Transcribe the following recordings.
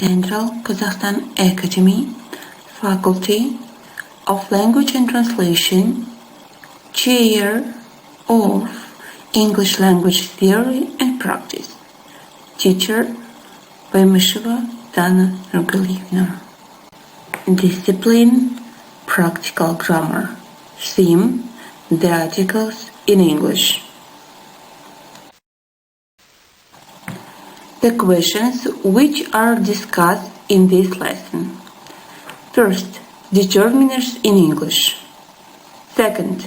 Central Kazakhstan Academy, Faculty of Language and Translation, Chair of English Language Theory and Practice, Teacher Баймышева Д.Н. Discipline, Practical Grammar. Theme, the articles in English. The questions which are discussed in this lesson. First, determiners in English. Second,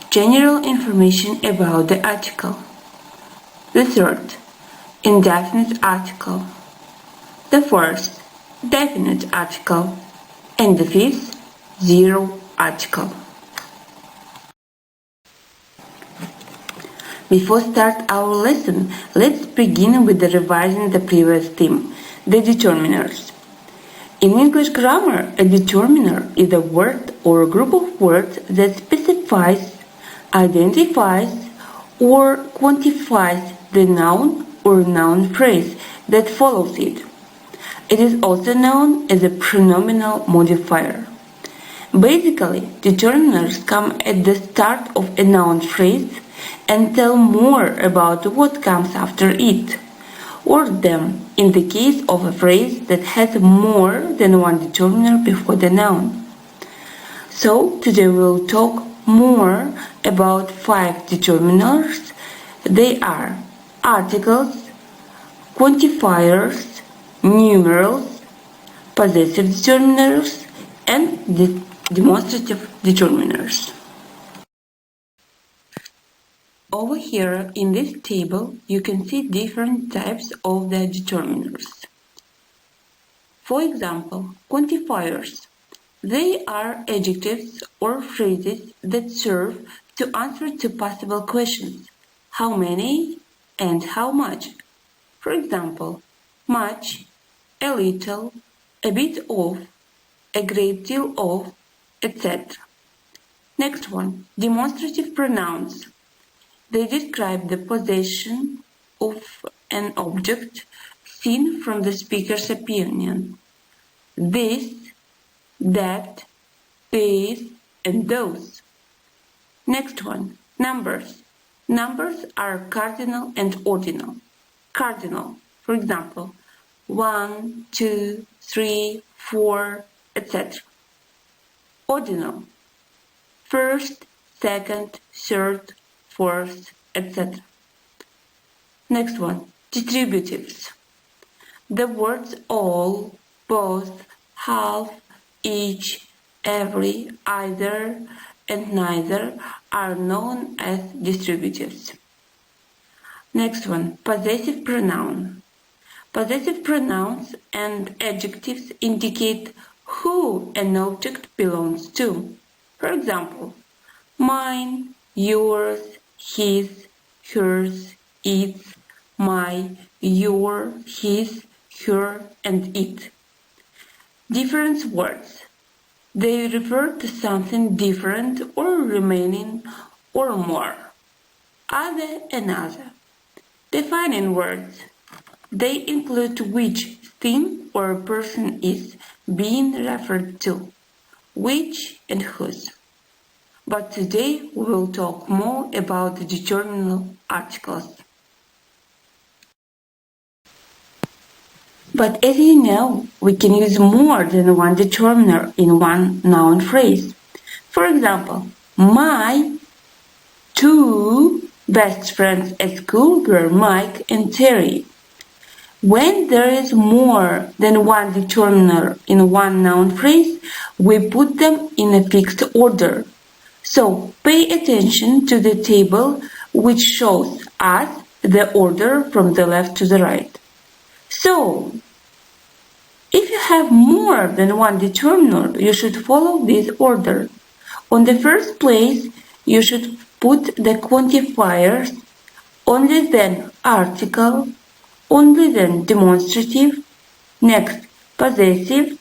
general information about the article. The third, indefinite article. The fourth, definite article. And the fifth, zero article. Before start our lesson, let's begin with revising the previous theme, the determiners. In English grammar, a determiner is a word or a group of words that specifies, identifies, or quantifies the noun or noun phrase that follows it. It is also known as a pronominal modifier. Basically, determiners come at the start of a noun phrase and tell more about what comes after it, or them in the case of a phrase that has more than one determiner before the noun. So, today we will talk more about 5 determiners. They are articles, quantifiers, numerals, possessive determiners, and demonstrative determiners. Over here in this table, you can see different types of the determiners. For example, quantifiers. They are adjectives or phrases that serve to answer to possible questions. How many and how much? For example, much, a little, a bit of, a great deal of, etc. Next one, demonstrative pronouns. They describe the possession of an object seen from the speaker's opinion. This, that, these, and those. Next one, numbers. Numbers are cardinal and ordinal. Cardinal, for example, 1, 2, 3, 4, etc. Ordinal, first, second, third, fourth, etc. Next one, distributives. The words all, both, half, each, every, either, and neither are known as distributives. Next one, possessive pronoun. Possessive pronouns and adjectives indicate who an object belongs to. For example, mine, yours, his, hers, its, my, your, his, her, and it. Different words. They refer to something different or remaining or more. Other and other. Defining words. They include which thing or person is being referred to, which and whose. But today we will talk more about the determinal articles. But as you know, we can use more than one determiner in one noun phrase. For example, my 2 best friends at school were Mike and Terry. When there is more than one determiner in one noun phrase, we put them in a fixed order. So pay attention to the table which shows us the order from the left to the right. So, if you have more than one determiner, you should follow this order. On the first place, you should put the quantifiers, only then article, only then demonstrative, next possessive,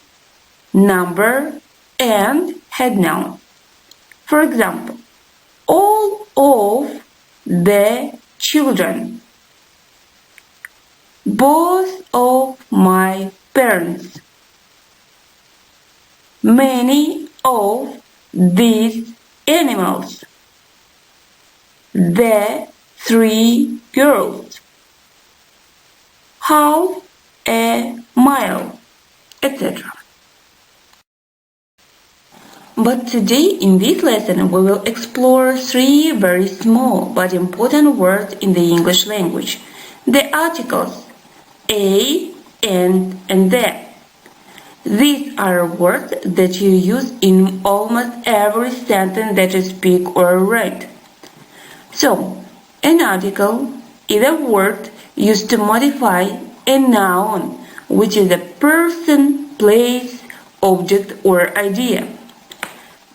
number, and head noun. For example, all of the children, both of my parents. Many of these animals. The 3 girls. Half a mile, etc. But today in this lesson we will explore 3 very small but important words in the English language. The articles a and the. These are words that you use in almost every sentence that you speak or write. So, an article is a word used to modify a noun, which is a person, place, object, or idea.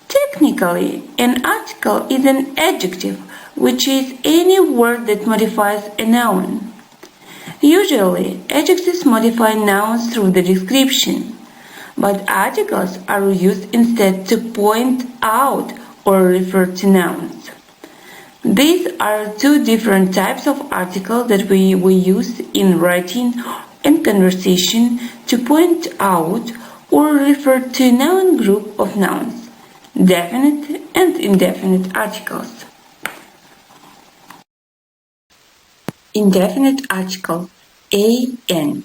Technically, an article is an adjective, which is any word that modifies a noun. Usually, adjectives modify nouns through the description, but articles are used instead to point out or refer to nouns. These are 2 different types of articles that we use in writing and conversation to point out or refer to a noun group of nouns, definite and indefinite articles. Indefinite article an.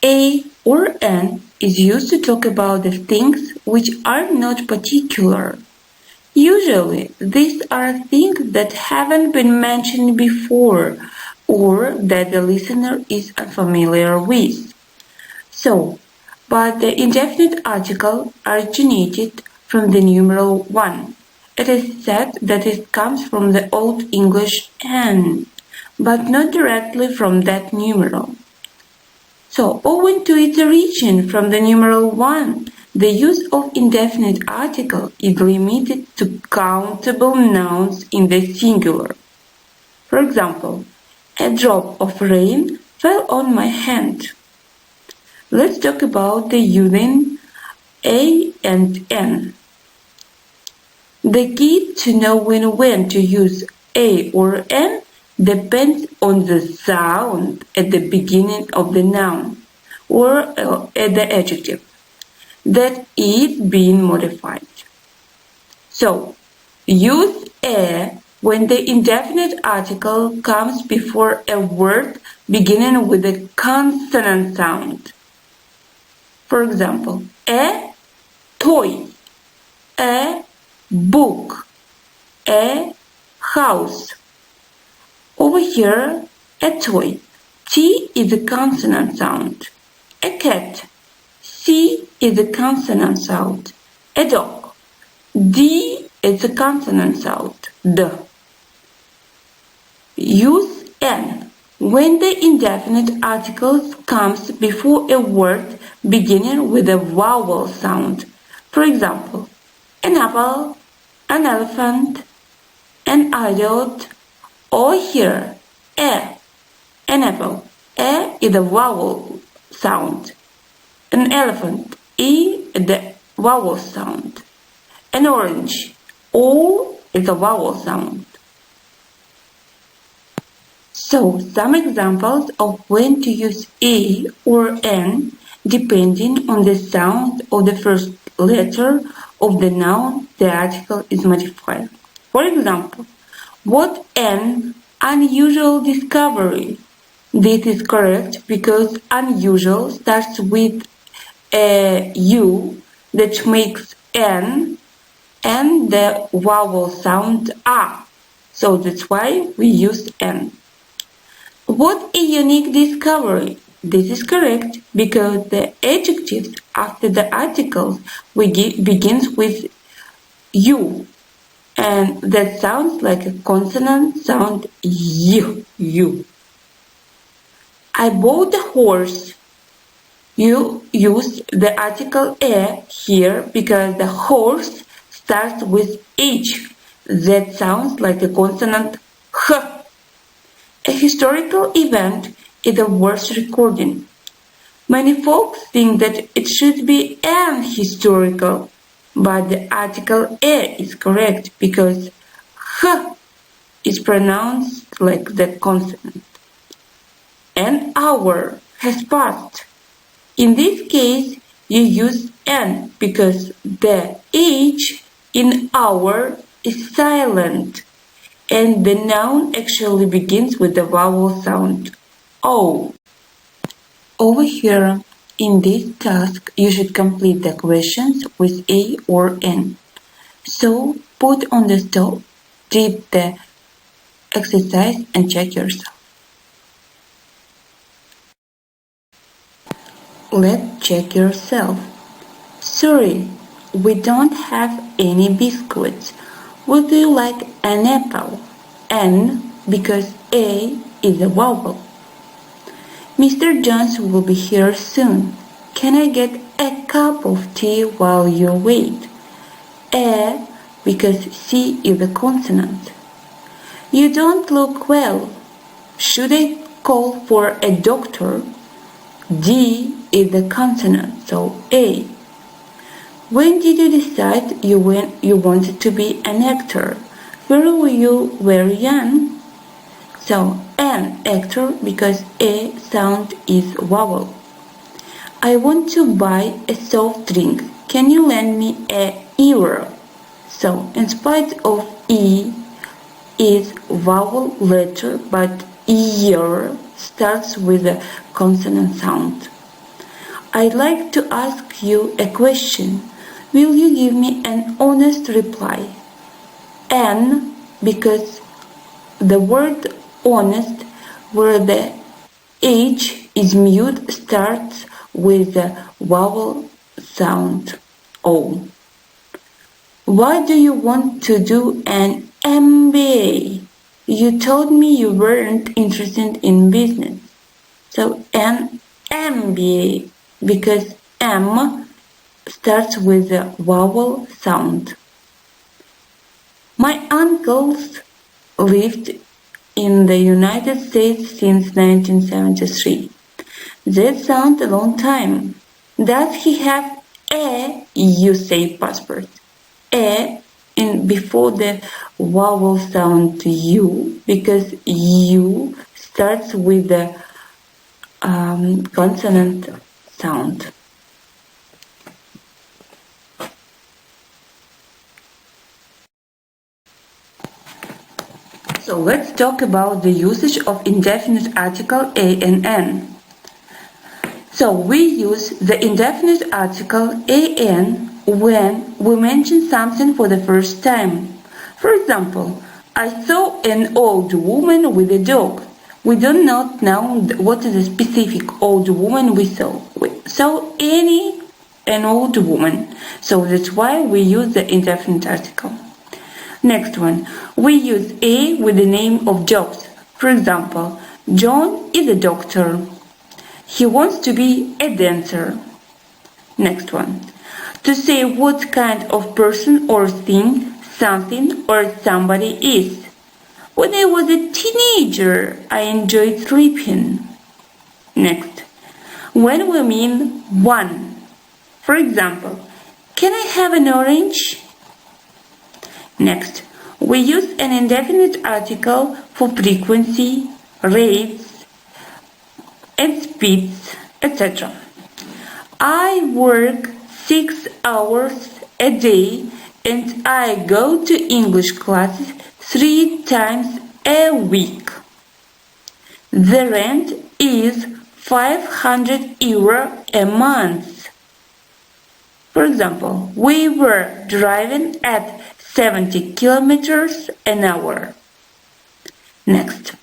A or an is used to talk about the things which are not particular. Usually, these are things that haven't been mentioned before or that the listener is unfamiliar with. So, but the indefinite article originated from the numeral 1. It is said that it comes from the Old English an, but not directly from that numeral. So, owing to its origin from the numeral 1, the use of indefinite article is limited to countable nouns in the singular. For example, a drop of rain fell on my hand. Let's talk about the using a and n. The key to knowing when to use a or n depends on the sound at the beginning of the noun or at the adjective that is being modified. So, use a when the indefinite article comes before a word beginning with a consonant sound. For example, a toy, a book, a house. Over here, a toy. T is a consonant sound. A cat. C is a consonant sound. A dog. D is a consonant sound. D. Use n when the indefinite article comes before a word beginning with a vowel sound. For example, an apple, an elephant, an idiot, or here, an apple. A is a vowel sound. An elephant, E is the vowel sound. An orange, O is a vowel sound. So, some examples of when to use a or n depending on the sound of the first letter of the noun the article is modified. For example, what an unusual discovery. This is correct because unusual starts with a U that makes N and the vowel sound A. So that's why we use N. What a unique discovery. This is correct because the adjective after the articles begins with U. And that sounds like a consonant sound U. I bought a horse. You use the article a here because the horse starts with H. That sounds like a consonant H. A historical event is a worth recording. Many folks think that it should be an historical, but the article a is correct because H is pronounced like the consonant. An hour has passed. In this case, you use N because the H in our is silent and the noun actually begins with the vowel sound O. Over here, in this task, you should complete the questions with A or N. So, put on the stop, read the exercise and check yourself. Let's check yourself. Sorry, we don't have any biscuits. Would you like an apple? N because A is a vowel. Mr. Jones will be here soon. Can I get a cup of tea while you wait? A because C is a consonant. You don't look well. Should I call for a doctor? D is the consonant, so A. When did you decide you wanted to be an actor? Were you very young? So an actor because A sound is vowel. I want to buy a soft drink. Can you lend me a euro? So in spite of E is vowel letter, but ear starts with a consonant sound. I'd like to ask you a question. Will you give me an honest reply? N because the word honest, where the H is mute, starts with the vowel sound O. Why do you want to do an MBA? You told me you weren't interested in business. So an MBA because M starts with the vowel sound. My uncles lived in the United States since 1973. That sounds a long time. Does he have a USA passport? A in before the vowel sound U because U starts with the consonant sound. So let's talk about the usage of indefinite article a and n. So we use the indefinite article an when we mention something for the first time. For example, I saw an old woman with a dog. We do not know what is the specific old woman we saw. We saw an old woman. So that's why we use the indefinite article. Next one, we use a with the name of jobs. For example, John is a doctor. He wants to be a dancer. Next one, to say what kind of person or thing, something or somebody is. When I was a teenager, I enjoyed sleeping. Next, when we mean one. For example, can I have an orange? Next, we use an indefinite article for frequency, rates, and speeds, etc. I work 6 hours a day and I go to English classes 3 times a week. The rent is 500 euro a month. For example, we were driving at 70 kilometers an hour. Next,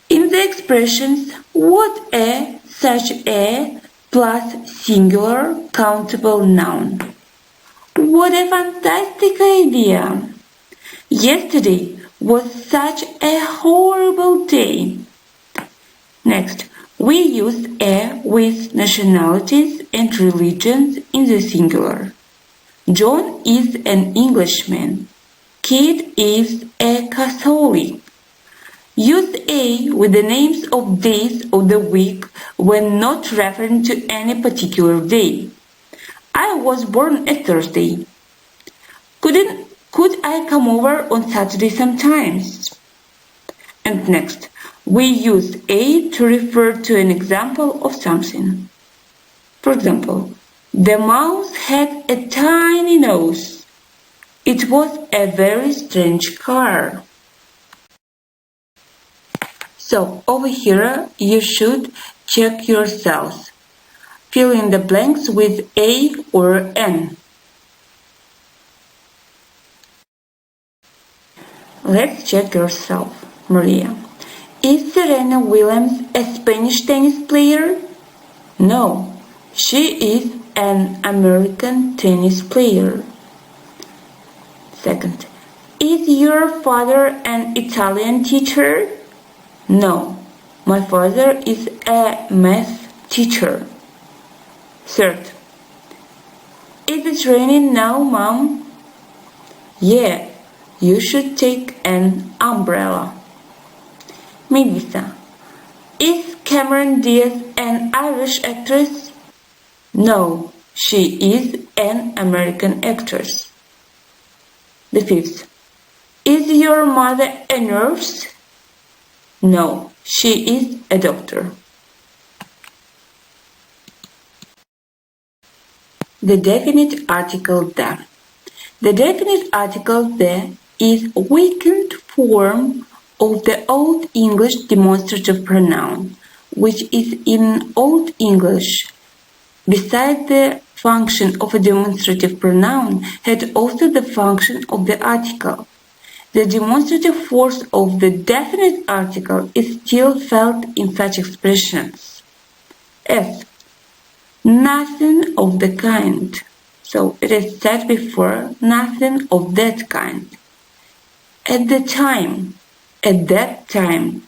in the expressions what a, such a, plus singular countable noun. What a fantastic idea! Yesterday was such a horrible day. Next, we use a with nationalities and religions in the singular. John is an Englishman. Kate is a Catholic. Use a with the names of days of the week when not referring to any particular day. I was born a Thursday. Could I come over on Saturday sometimes? And next, we use a to refer to an example of something. For example, the mouse had a tiny nose. It was a very strange car. So over here you should check yourselves. Fill in the blanks with A or N. Let's check yourself, Maria. Is Serena Williams a Spanish tennis player? No, she is an American tennis player. Second, is your father an Italian teacher? No, my father is a math teacher. Third, is it raining now, Mom? Yeah, you should take an umbrella. Melissa, is Cameron Diaz an Irish actress? No, she is an American actress. The fifth, is your mother a nurse? No, she is a doctor. The definite article the. The definite article the is a weakened form of the Old English demonstrative pronoun, which is in Old English. Besides the function of a demonstrative pronoun, had also the function of the article. The demonstrative force of the definite article is still felt in such expressions as nothing of the kind. So it is said before, nothing of that kind. At the time, at that time.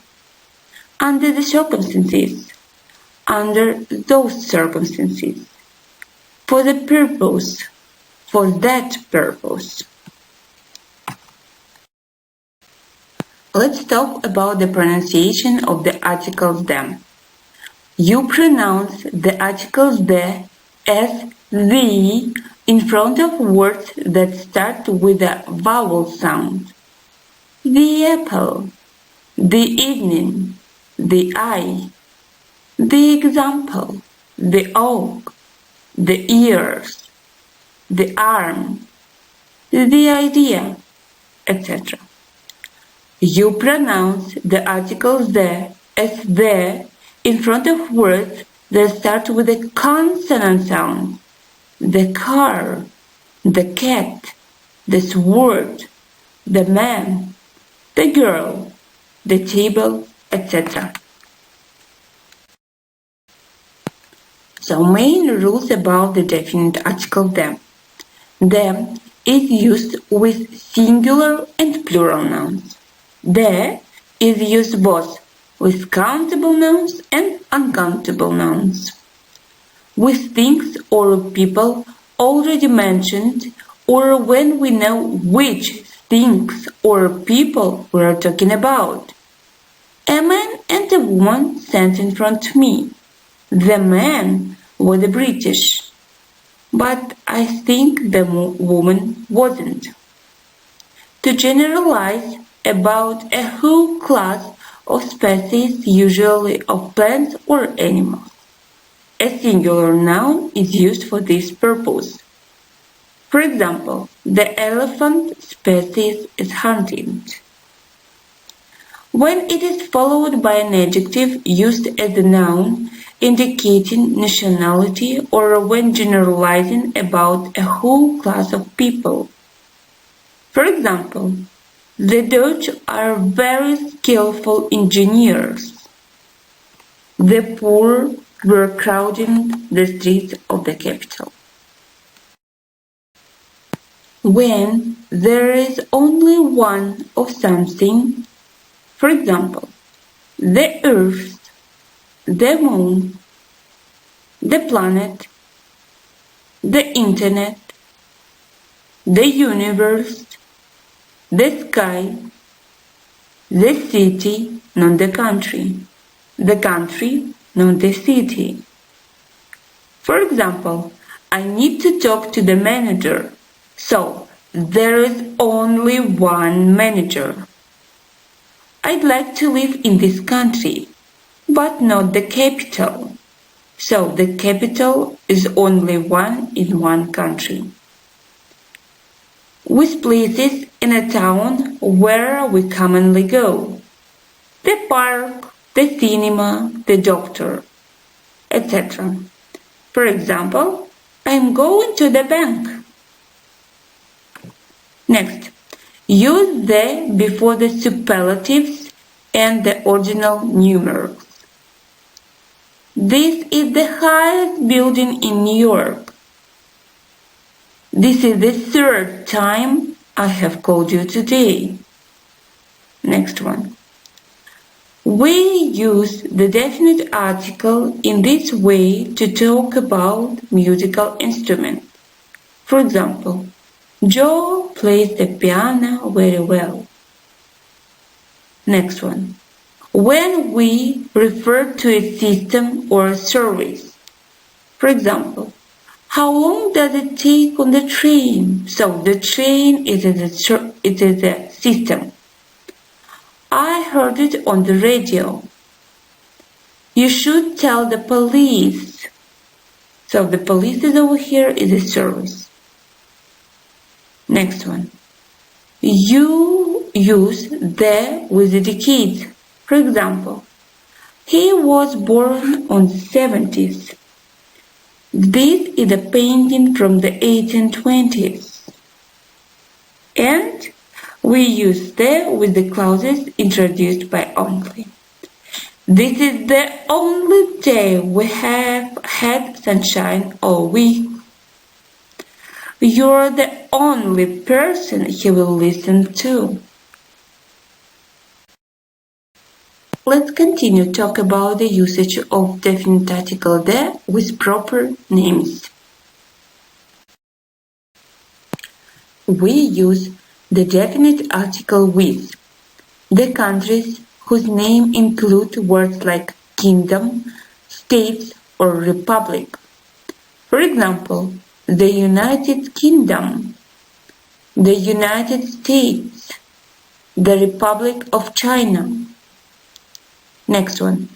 Under the circumstances, under those circumstances. For the purpose, for that purpose. Let's talk about the pronunciation of the article the. You pronounce the article the as the in front of words that start with a vowel sound. The apple, the evening, the eye, the example, the oak, the ears, the arm, the idea, etc. You pronounce the article the as the in front of words that start with a consonant sound. The car, the cat, the sword, the man, the girl, the table, etc. So main rules about the definite article the. The is used with singular and plural nouns. The is used both with countable nouns and uncountable nouns. With things or people already mentioned, or when we know which things or people we are talking about. A man and a woman sat in front of me. The man was British, but I think the woman wasn't. To generalize about a whole class of species, usually of plants or animals. A singular noun is used for this purpose. For example, the elephant species is hunted. When it is followed by an adjective used as a noun indicating nationality or when generalizing about a whole class of people. For example, the Dutch are very skillful engineers. The poor were crowding the streets of the capital. When there is only one of something, for example, the earth, the moon, the planet, the internet, the universe, the sky, the city, not the country, not the city. For example, I need to talk to the manager, so there is only one manager. I'd like to live in this country, but not the capital, so the capital is only one in one country. With places in a town where we commonly go. The park, the cinema, the doctor, etc. For example, I'm going to the bank. Next, use the before the superlatives and the ordinal numerals. This is the highest building in New York. This is the third time I have called you today. Next one. We use the definite article in this way to talk about musical instruments. For example, Joe plays the piano very well. Next one. When we refer to a system or a service. For example, how long does it take on the train? So the train is a system. I heard it on the radio. You should tell the police. So the police is over here is a service. Next one. You use the with the decades. For example, he was born on the 70s. This is a painting from the 1820s. And we use the with the clauses introduced by only. This is the only day we have had sunshine all week. You're the only person he will listen to. Let's continue to talk about the usage of definite article the with proper names. We use the definite article with the countries whose name include words like kingdom, states, or republic. For example, the United Kingdom, the United States, the Republic of China. Next one.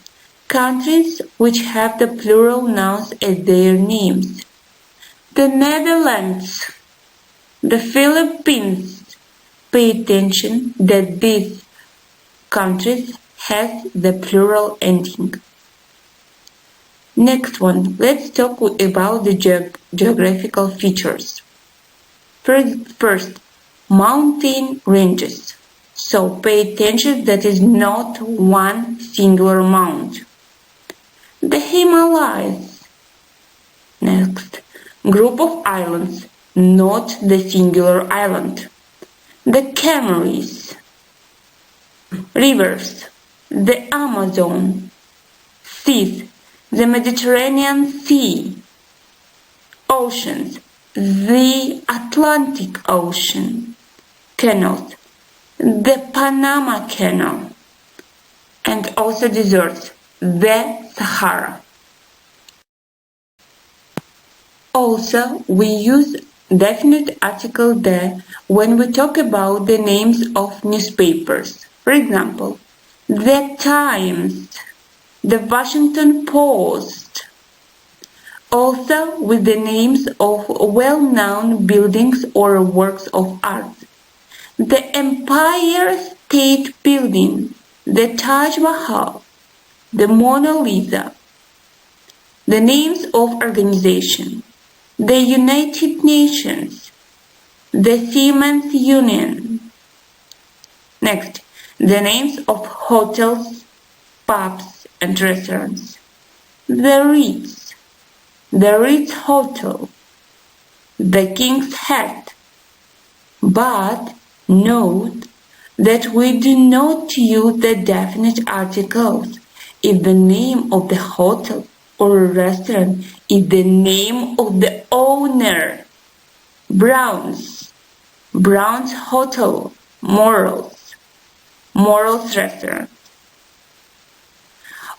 Countries which have the plural nouns as their names. The Netherlands, the Philippines. Pay attention that these countries has the plural ending. Next one, let's talk about the geographical features. First, mountain ranges. So pay attention that is not one singular mount. The Himalayas. Next, group of islands, not the singular island. The Canaries. Rivers, the Amazon. Seas, the Mediterranean Sea. Oceans, the Atlantic Ocean. Canals, the Panama Canal. And also deserts, the Sahara. Also, we use definite article the when we talk about the names of newspapers. For example, The Times, The Washington Post. Also with the names of well-known buildings or works of art. The Empire State Building, the Taj Mahal, the Mona Lisa. The names of organizations. The United Nations, the Siemens Union. Next, the names of hotels, pubs, and restaurants. The Ritz Hotel, the King's Head. But note that we do not use the definite articles if the name of the hotel or restaurant is the name of the owner. Brown's Hotel, Morals Restaurant.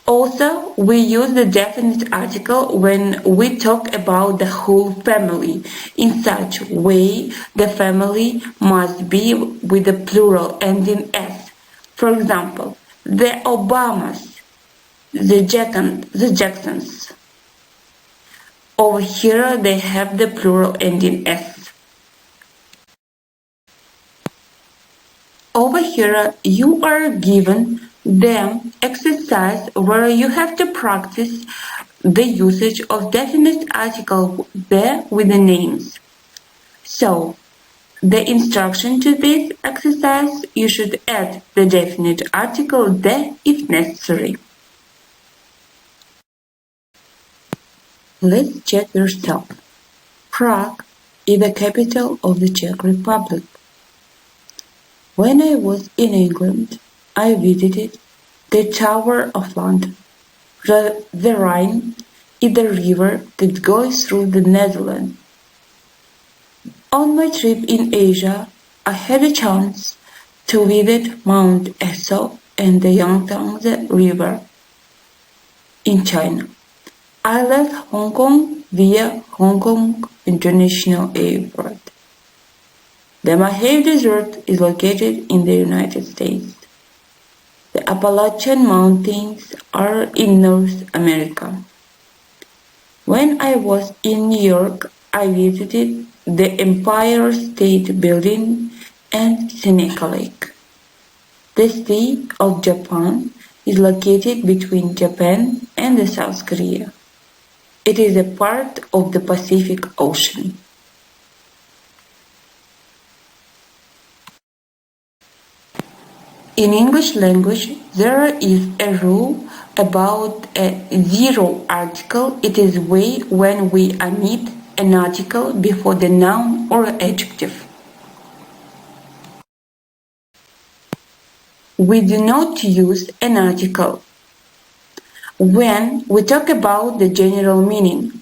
Also, we use the definite article when we talk about the whole family. In such way, the family must be with the plural ending S. For example, the Obamas, the Jacksons. Over here they have the plural ending S. Over here you are given the exercise where you have to practice the usage of definite article the with the names. So, the instruction to this exercise, you should add the definite article the if necessary. Let's check yourself. Prague is the capital of the Czech Republic. When I was in England, I visited the Tower of London. The Rhine is the river that goes through the Netherlands. On my trip in Asia, I had a chance to visit Mount Esso and the Yangtze River. In China, I left Hong Kong via Hong Kong International Airport. The Mahave Desert is located in the United States. The Appalachian Mountains are in North America. When I was in New York, I visited the Empire State Building and Seneca Lake. The city of Japan is located between Japan and South Korea. It is a part of the Pacific Ocean. In English language, there is a rule about a zero article. It is way when we omit an article before the noun or adjective. We do not use an article when we talk about the general meaning.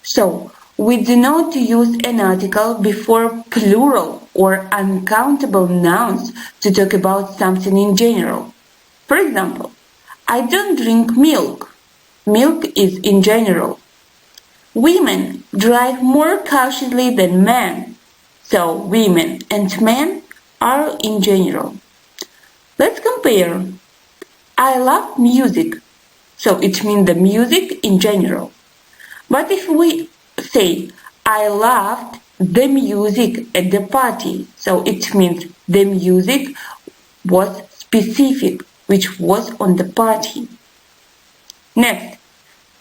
So, we do not use an article before plural or uncountable nouns to talk about something in general. For example, I don't drink milk. Milk is in general. Women drive more cautiously than men, so women and men are in general. Let's compare. I love music, so it means the music in general. But if we say, I loved the music at the party, so it means the music was specific, which was on the party. Next,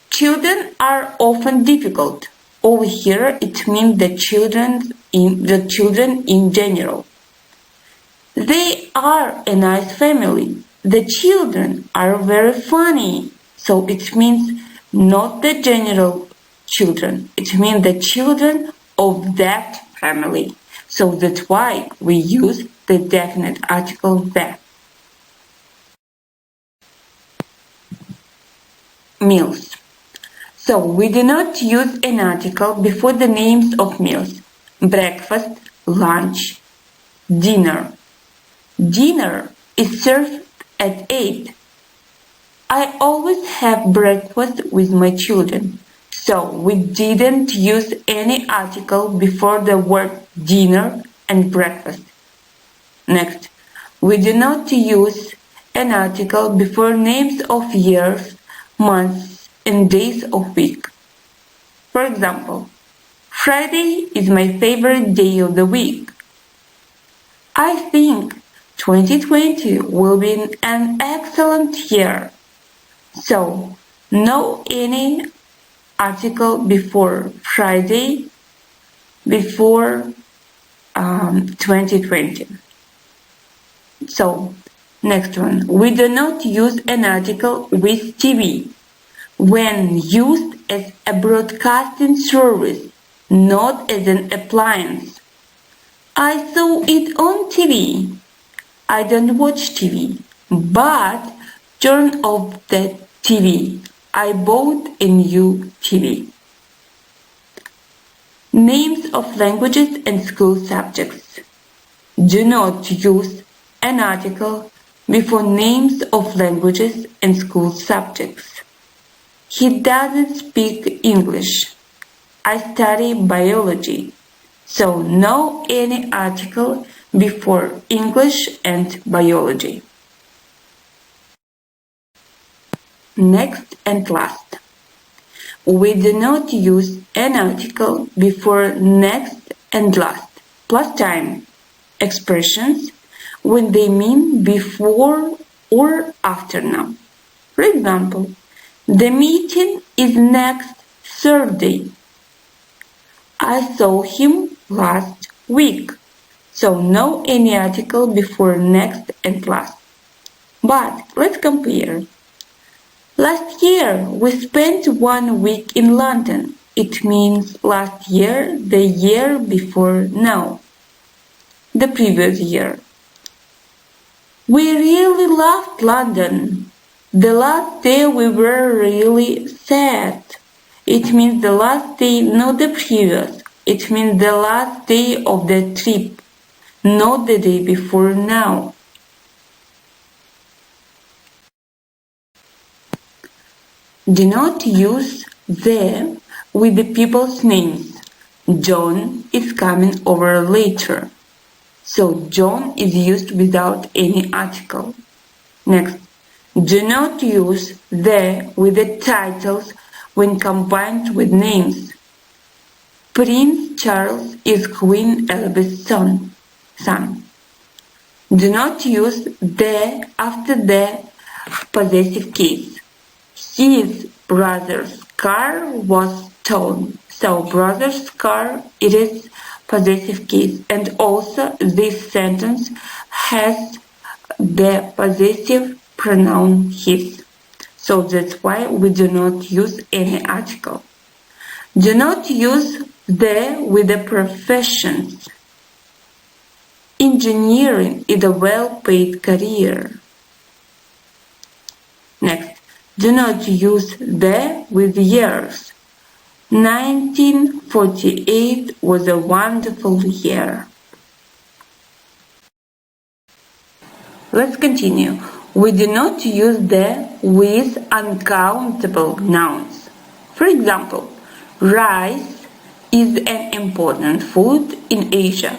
children are often difficult. Over here, it means the children in general. They are a nice family. The children are very funny. So it means not the general children. It means the children of that family. So that's why we use the definite article that. Meals. So we do not use an article before the names of meals. Breakfast, lunch, dinner. Dinner is served at 8. I always have breakfast with my children, so we didn't use any article before the word dinner and breakfast. Next, we do not use an article before names of years, months, and days of week. For example, Friday is my favorite day of the week. I think 2020 will be an excellent year. So, no any article before Friday, before 2020. So, next one. We do not use an article with TV when used as a broadcasting service, not as an appliance. I saw it on TV. I don't watch TV, but turn off the TV. I bought a new TV. Names of languages and school subjects. Do not use an article before names of languages and school subjects. He doesn't speak English. I study biology. So no any article before English and biology. Next and last. we do not use an article before next and last plus time expressions when they mean before or after now. For example, the meeting is next Thursday. I saw him last week. So no any article before next and last. But let's compare. Last year we spent 1 week in London. It means last year, the year before now, the previous year. We really loved London. The last day we were really sad. It means the last day, not the previous. It means the last day of the trip, not the day before now. Do not use the with the people's names. John is coming over later. So John is used without any article. Next, do not use the with the titles when combined with names. Prince Charles is Queen Elizabeth's son. Do not use the after the possessive case. His brother's car was stolen. So brother's car, it is possessive case, and also this sentence has the possessive pronoun his. So that's why we do not use any article. Do not use the with the professions. Engineering is a well-paid career. Next. Do not use the with years. 1948 was a wonderful year. Let's continue. We do not use the with uncountable nouns. For example, rice is an important food in Asia.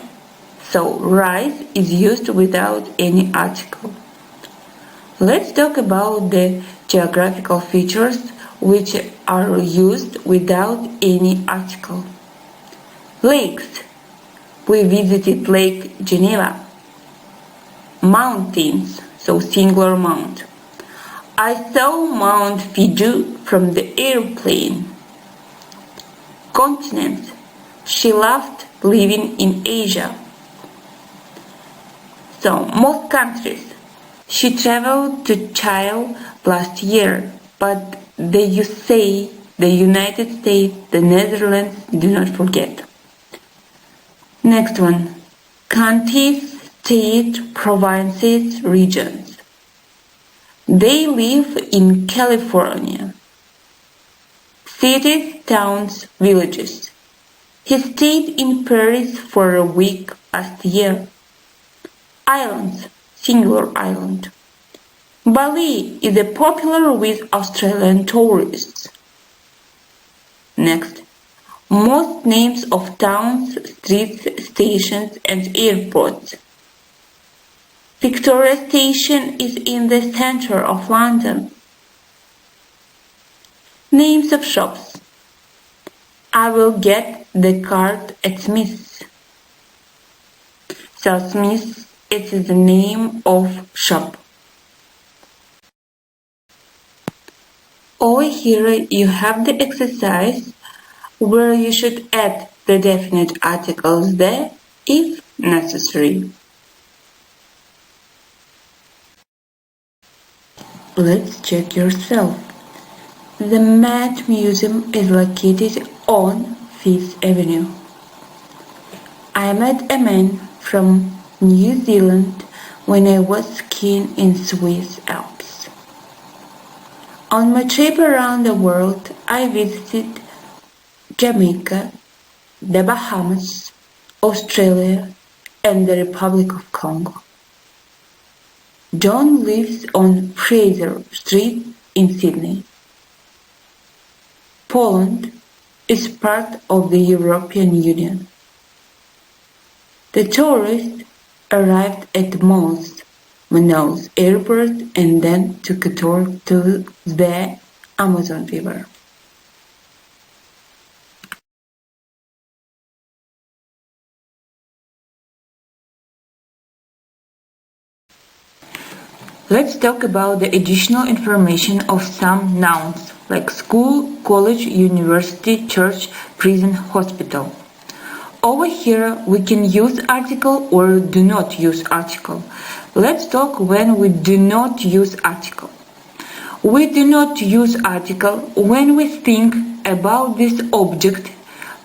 So rice is used without any article. Let's talk about the geographical features which are used without any article. Lakes. We visited Lake Geneva. Mountains, so singular mount. I saw Mount Fuji from the airplane. Continents. She loved living in Asia. So, most countries. She traveled to Chile last year, but the USA, the United States, the Netherlands, do not forget. Next one. Counties, states, provinces, regions. They live in California. Cities, towns, villages. He stayed in Paris for a week last year. Islands, singular island. Bali is popular with Australian tourists. Next, most names of towns, streets, stations and airports. Victoria Station is in the center of London. Names of shops. I will get the card at Smith's. So Smith's is the name of shop. Over here you have the exercise where you should add the definite articles there if necessary. Let's check yourself. The Met Museum is located on 5th Avenue. I met a man from New Zealand when I was skiing in Swiss Alps. On my trip around the world, I visited Jamaica, the Bahamas, Australia, and the Republic of Congo. John lives on Fraser Street in Sydney. Poland is part of the European Union. The tourists arrived at Manaus airport and then took a tour to the Amazon River. Let's talk about the additional information of some nouns, like school, college, university, church, prison, hospital. Over here, we can use article or do not use article. Let's talk when we do not use article. We do not use article when we think about this object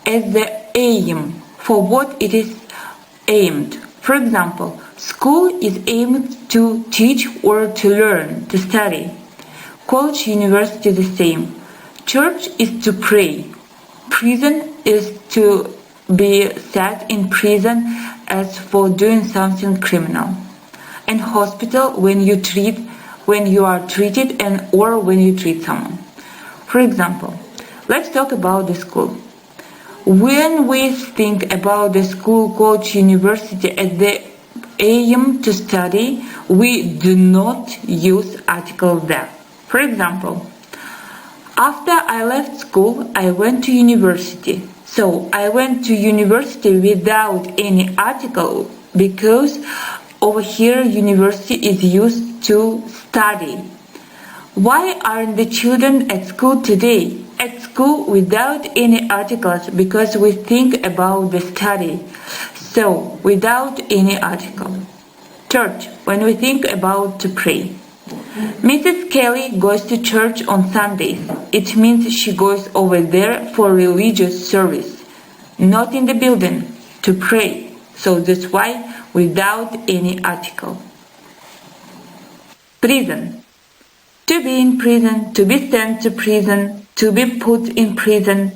as the aim for what it is aimed. For example, school is aimed to teach or to learn, to study. College, university, the same. Church is to pray. Prison is to be set in prison as for doing something criminal. And hospital when you are treated and or when you treat someone. For example, let's talk about the school. When we think about the school, college, university as the aim to study, we do not use article there. For example, after I left school, I went to university. So I went to university without any article because over here university is used to study. Why aren't the children at school today? At school without any articles because we think about the study. So without any article. Church, when we think about to pray. Mrs. Kelly goes to church on Sundays. It means she goes over there for religious service, not in the building, to pray. So that's why without any article. Prison. To be in prison, to be sent to prison, to be put in prison.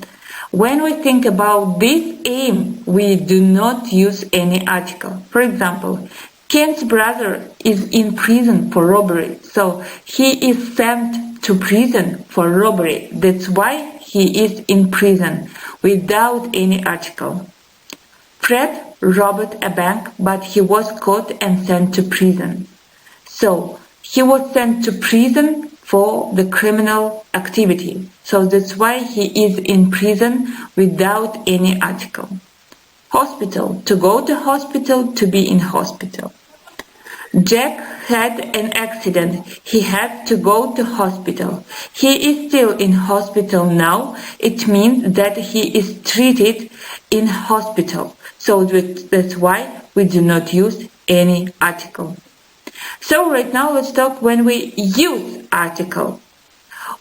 When we think about this aim, we do not use any article. For example, Ken's brother is in prison for robbery, so he is sent to prison for robbery. That's why he is in prison without any article. Fred robbed a bank, but he was caught and sent to prison. So he was sent to prison for the criminal activity. So that's why he is in prison without any article. Hospital. To go to hospital, to be in hospital. Jack had an accident. He had to go to hospital. He is still in hospital now. It means that he is treated in hospital. So that's why we do not use any article. So right now let's talk when we use article.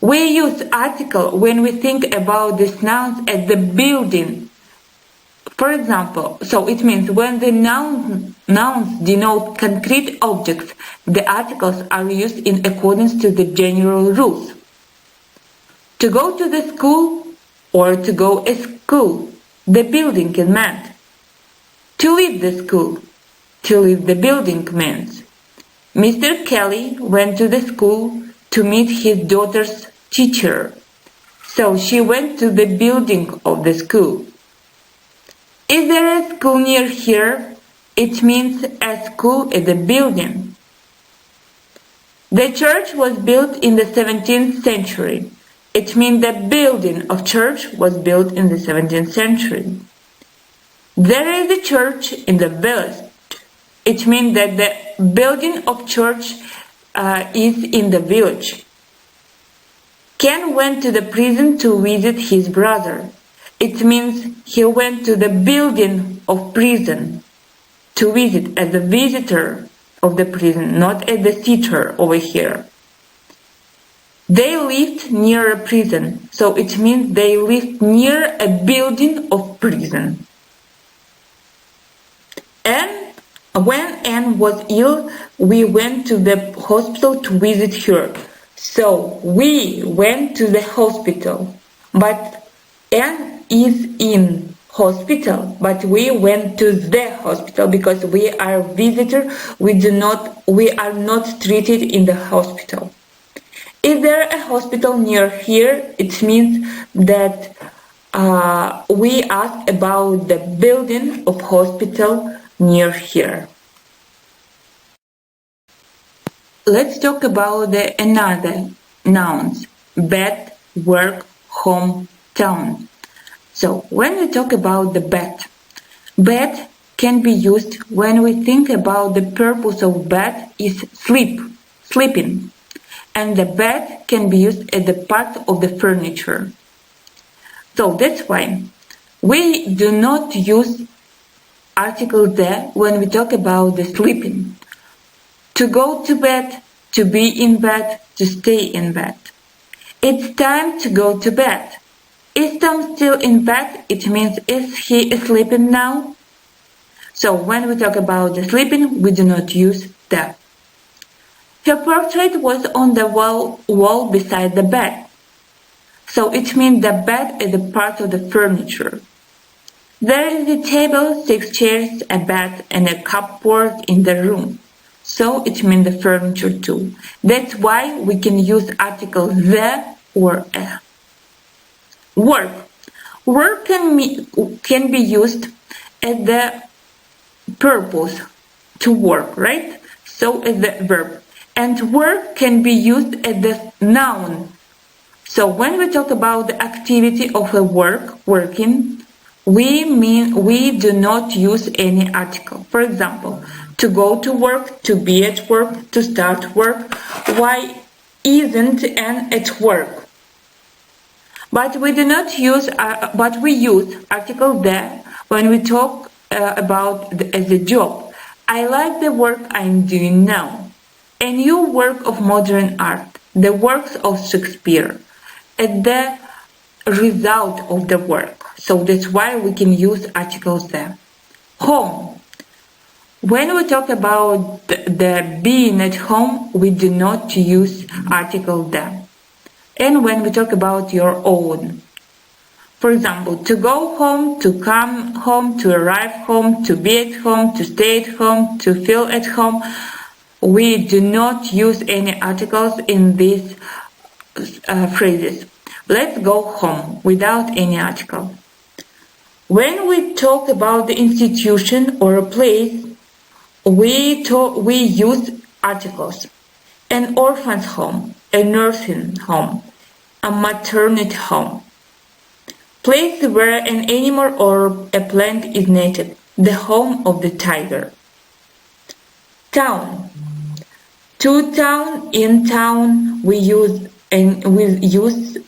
We use article when we think about these nouns at the building. For example, so it means when the nouns denote concrete objects, the articles are used in accordance to the general rules. To go to the school or to go a school, the building is meant. To leave the school, to leave the building means. Mr. Kelly went to the school to meet his daughter's teacher. So she went to the building of the school. Is there a school near here? It means a school at the building. The church was built in the 17th century. It means the building of church was built in the 17th century. There is a church in the village. It means that the building of church is in the village. Ken went to the prison to visit his brother. It means he went to the building of prison to visit as a visitor of the prison, not as the teacher over here. They lived near a prison, so it means they lived near a building of prison. And when Anne was ill, we went to the hospital to visit her. So we went to the hospital, but Anne is in hospital, but we went to the hospital because we are a visitor. We are not treated in the hospital. Is there a hospital near here? It means that we ask about the building of hospital near here. Let's talk about the another nouns: bed, work, home, town. So when we talk about the bed can be used when we think about the purpose of bed is sleep sleeping, and the bed can be used as a part of the furniture. So that's why we do not use article the when we talk about the sleeping. To go to bed, to be in bed, to stay in bed. It's time to go to bed. Is Tom still in bed? It means is he sleeping now? So when we talk about the sleeping, we do not use the. Her portrait was on the wall beside the bed. So it means the bed is a part of the furniture. There is a table, 6 chairs, a bed, and a cupboard in the room. So it means the furniture too. That's why we can use article the or a. Work. Work can be used as the purpose to work, right? So as the verb. And work can be used as the noun. So when we talk about the activity of a working, we do not use any article. For example, to go to work, to be at work, to start work. Why isn't Anne at work? But we do not use, but we use article the when we talk about the job. I like the work I'm doing now. A new work of modern art, the works of Shakespeare, and the result of the work. So that's why we can use articles there. Home. When we talk about the being at home, we do not use article there. And when we talk about your own. For example, to go home, to come home, to arrive home, to be at home, to stay at home, to feel at home, we do not use any articles in these phrases. Let's go home without any article. When we talk about the institution or a place, we use articles. An orphan's home, a nursing home, a maternity home. Place where an animal or a plant is native, the home of the tiger. Town. To town, in town, we use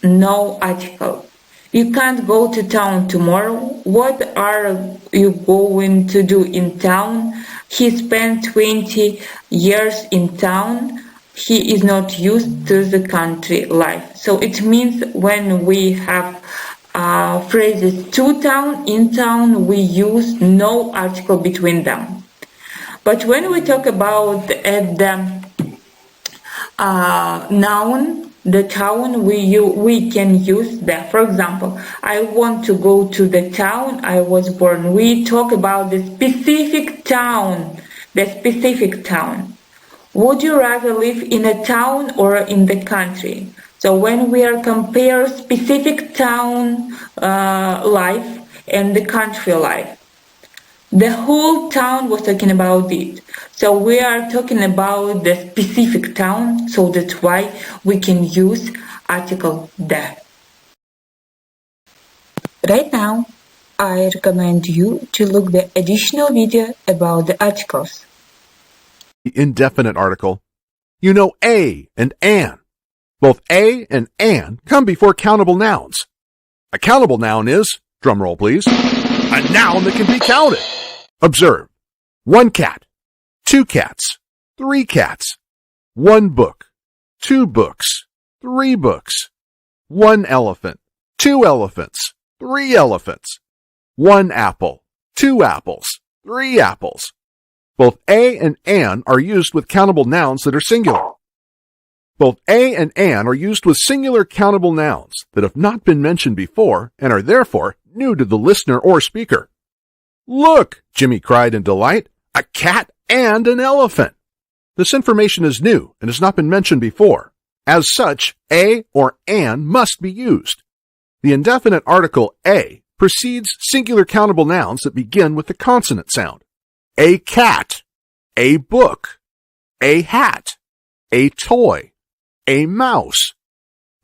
no article. You can't go to town tomorrow. What are you going to do in town? He spent 20 years in town. He is not used to the country life. So it means when we have phrases to town, in town, we use no article between them. But when we talk about the noun, the town, we can use that. For example, I want to go to the town I was born. We talk about the specific town, Would you rather live in a town or in the country? So when we are compare specific town life and the country life, the whole town was talking about it. So we are talking about the specific town, so that's why we can use article the. Right now, I recommend you to look the additional video about the articles. Indefinite article. You know a and an. Both a and an come before countable nouns. A countable noun is, drumroll please, a noun that can be counted. Observe. 1 cat, 2 cats, 3 cats, 1 book, 2 books, 3 books, 1 elephant, 2 elephants, 3 elephants, 1 apple, 2 apples, 3 apples. Both a and an are used with countable nouns that are singular. Both a and an are used with singular countable nouns that have not been mentioned before and are therefore new to the listener or speaker. Look, Jimmy cried in delight, a cat and an elephant. This information is new and has not been mentioned before. As such, a or an must be used. The indefinite article a precedes singular countable nouns that begin with the consonant sound. A cat, a book, a hat, a toy, a mouse.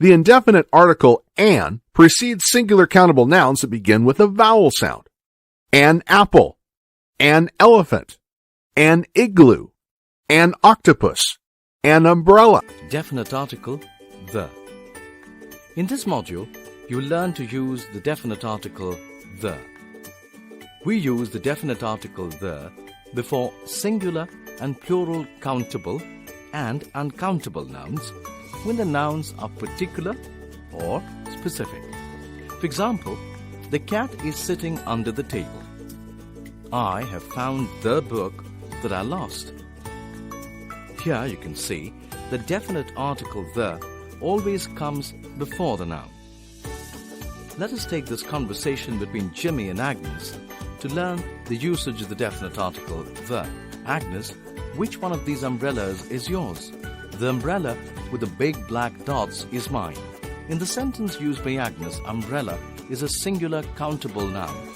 The indefinite article an precedes singular countable nouns that begin with a vowel sound. An apple, an elephant, an igloo, an octopus, An umbrella. Definite article, the. In this module, you will learn to use the definite article, the. We use the definite article, the, before singular and plural countable and uncountable nouns when the nouns are particular or specific. For example, the cat is sitting under the table. I have found the book that I lost. Here you can see the definite article, the, always comes before the noun. Let us take this conversation between Jimmy and Agnes to learn the usage of the definite article, the. Agnes, which one of these umbrellas is yours? The umbrella with the big black dots is mine. In the sentence used by Agnes, umbrella is a singular countable noun,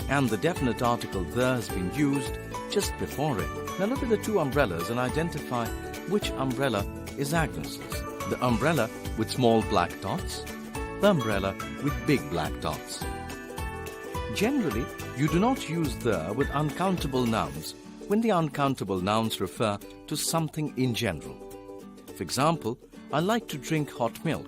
and the definite article, the, has been used just before it. Now look at the two umbrellas and identify which umbrella is Agnes's. The umbrella with small black dots, the umbrella with big black dots. Generally, you do not use the with uncountable nouns when the uncountable nouns refer to something in general. For example, I like to drink hot milk.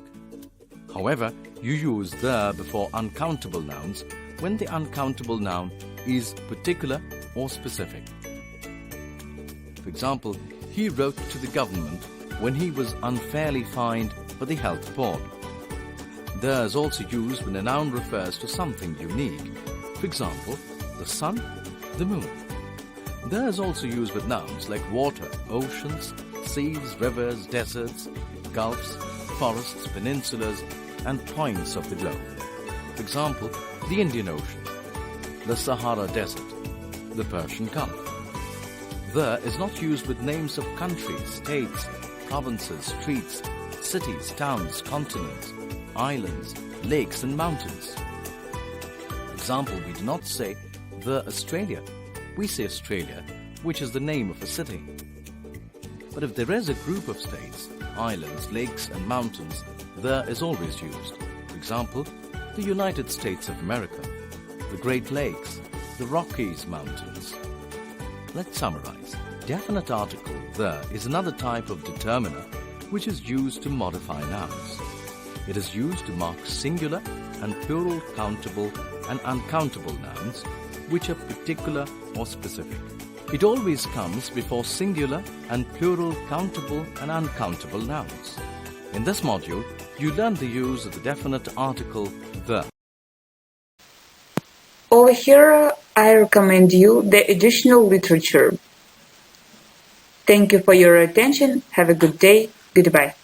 However, you use the before uncountable nouns when the uncountable noun is particular or specific. For example, he wrote to the government when he was unfairly fined for the health board. The is also used when a noun refers to something unique. For example, the sun, the moon. The is also used with nouns like water, oceans, seas, rivers, deserts, gulfs, forests, peninsulas, and points of the globe. For example, the Indian Ocean, the Sahara Desert, the Persian Gulf. The is not used with names of countries, states, provinces, streets, cities, towns, continents, islands, lakes, and mountains. For example, we do not say the Australia. We say Australia, which is the name of a city. But if there is a group of states, islands, lakes, and mountains, the is always used. For example, the United States of America, the Great Lakes, the Rockies Mountains. Let's summarize. Definite article, the, is another type of determiner which is used to modify nouns. It is used to mark singular and plural countable and uncountable nouns which are particular or specific. It always comes before singular and plural countable and uncountable nouns. In this module, you learn the use of the definite article, the. Over here, I recommend you the additional literature. Thank you for your attention. Have a good day. Goodbye.